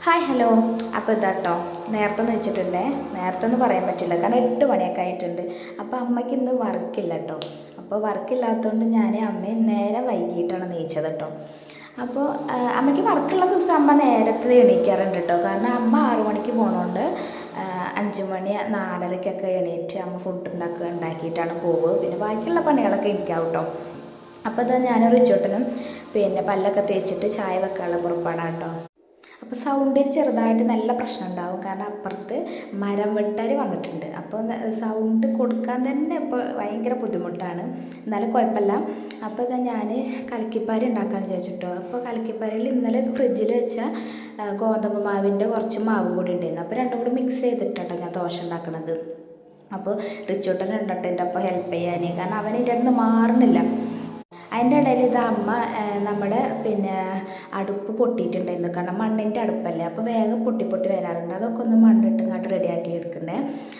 Hi hello. അപ്പോൾ ഇതാട്ടോ നേരത്തെ വെച്ചിട്ടുണ്ടേ. നേരത്തെ എന്ന് പറയാൻ പറ്റില്ല, കാരണം 8 മണിയൊക്കെ ആയിട്ടുണ്ട്. അപ്പോൾ അമ്മയ്ക്ക് ഇന്ന് വർക്കില്ല കേട്ടോ. അപ്പോൾ വർക്കില്ലാത്തതുകൊണ്ട് ഞാൻ അമ്മയെ നേരെ വൈകിട്ടാണ് നീച്ചത് കേട്ടോ. അപ്പോൾ അമ്മയ്ക്ക് വർക്കുള്ള ദിവസം അമ്മ നേരത്തെ എണീക്കാറുണ്ട് കേട്ടോ. കാരണം അമ്മ 6 മണിക്ക് പോകണോണ്ട് 5 മണി 4:30-ക്കൊക്കെ എണീറ്റ് അമ്മ ഫുഡ് ഉണ്ടാക്കിയിട്ടാണ് പോവുക. പിന്നെ ബാക്കിയുള്ള പണികളൊക്കെ എനിക്കാവും കേട്ടോ. അപ്പോൾ ഇതാ ഞാൻ റിച്ചോട്ടനും പിന്നെ പല്ലൊക്കെ തേച്ചിട്ട് ചായ വെക്കാനുള്ള പുറപ്പാടാണ് കേട്ടോ. അപ്പോൾ സൗണ്ടിന് ചെറുതായിട്ട് നല്ല പ്രശ്നം ഉണ്ടാവും, കാരണം അപ്പുറത്ത് മരം വെട്ടാർ വന്നിട്ടുണ്ട്. അപ്പോൾ സൗണ്ട് കൊടുക്കാൻ തന്നെ ഇപ്പോൾ ഭയങ്കര ബുദ്ധിമുട്ടാണ്. എന്നാലും കുഴപ്പമില്ല. അപ്പോൾ ഇതാ ഞാൻ കലക്കിപ്പാരി ഉണ്ടാക്കാമെന്ന് വിചാരിച്ചിട്ടോ. അപ്പോൾ കലക്കിപ്പാരിയിൽ ഇന്നലെ ഫ്രിഡ്ജിൽ വെച്ച ഗോതമ്പ് മാവിൻ്റെ കുറച്ച് മാവും കൂടി ഉണ്ടായിരുന്നു. അപ്പോൾ രണ്ടും കൂടി മിക്സ് ചെയ്തിട്ടോ ഞാൻ ദോശ ഉണ്ടാക്കണത്. അപ്പോൾ റിച്ചോട്ടൻ രണ്ടോട്ടെ എൻ്റെ അപ്പോൾ ഹെൽപ്പ് ചെയ്യാൻ, കാരണം അവൻ എൻ്റെ അടുത്ത് മാറണില്ല. അതിൻ്റെ ഇടയിൽ ഇത് അമ്മ നമ്മുടെ പിന്നെ അടുപ്പ് പൊട്ടിയിട്ടുണ്ടായിരുന്നു, കാരണം മണ്ണിൻ്റെ അടുപ്പല്ലേ. അപ്പോൾ വേഗം പൊട്ടി വരാറുണ്ട്. അതൊക്കെ ഒന്ന് മണ്ണിട്ട് ഇങ്ങോട്ട് റെഡിയാക്കി എടുക്കണ്ടേ.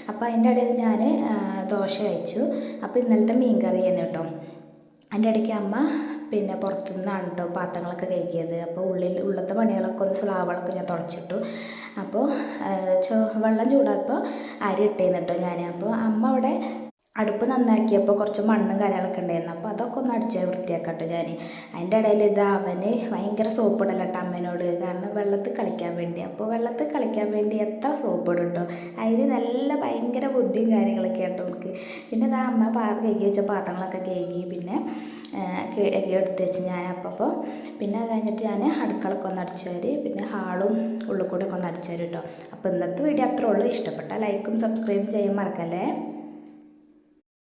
അപ്പോൾ അതിൻ്റെ ഇടയിൽ ഞാൻ ദോശ കഴിച്ചു. അപ്പോൾ ഇന്നലത്തെ മീൻ കറി ആയിരുന്നു കേട്ടോ. അതിൻ്റെ ഇടയ്ക്ക് അമ്മ പിന്നെ പുറത്തുനിന്നാണ് കേട്ടോ പാത്രങ്ങളൊക്കെ കഴുകിയത്. അപ്പോൾ ഉള്ളത്തെ പണികളൊക്കെ ഒന്ന് സ്ലാവുകളൊക്കെ ഞാൻ തുടച്ചിട്ടു. അപ്പോൾ വെള്ളം ചൂടായപ്പോൾ അരി ഇട്ടേന്ന് കേട്ടോ ഞാൻ. അപ്പോൾ അമ്മ അവിടെ അടുപ്പ് നന്നാക്കിയപ്പോൾ കുറച്ച് മണ്ണും കാര്യങ്ങളൊക്കെ ഉണ്ടായിരുന്നു. അപ്പോൾ അതൊക്കെ ഒന്ന് അടിച്ച് വൃത്തിയാക്കട്ടെ ഞാൻ. അതിൻ്റെ ഇടയിൽ ഇത് അവന് ഭയങ്കര സോപ്പിടലട്ടോ അമ്മേനോട്, കാരണം വെള്ളത്തിൽ കളിക്കാൻ വേണ്ടി. അപ്പോൾ വെള്ളത്തിൽ കളിക്കാൻ വേണ്ടി എത്ര സോപ്പിടും കേട്ടോ. അതിന് നല്ല ഭയങ്കര ബുദ്ധിയും കാര്യങ്ങളൊക്കെ ആട്ടോ നമുക്ക്. പിന്നെ ഇതാ അമ്മ കഴുകി വെച്ച പാത്രങ്ങളൊക്കെ കഴുകി പിന്നെ എടുത്ത് വെച്ച് ഞാൻ. അപ്പോൾ പിന്നെ കഴിഞ്ഞിട്ട് ഞാൻ അടുക്കളൊക്കെ ഒന്ന് അടിച്ചു തരും, പിന്നെ ഹാളും ഉള്ളിൽ കൂടെ ഒക്കെ ഒന്ന് അടിച്ചു തരും കേട്ടോ. അപ്പോൾ ഇന്നത്തെ വീഡിയോ അത്രേ ഉള്ളൂ. ഇഷ്ടപ്പെട്ടാൽ ലൈക്കും സബ്സ്ക്രൈബും ചെയ്യാൻ മറക്കല്ലേ.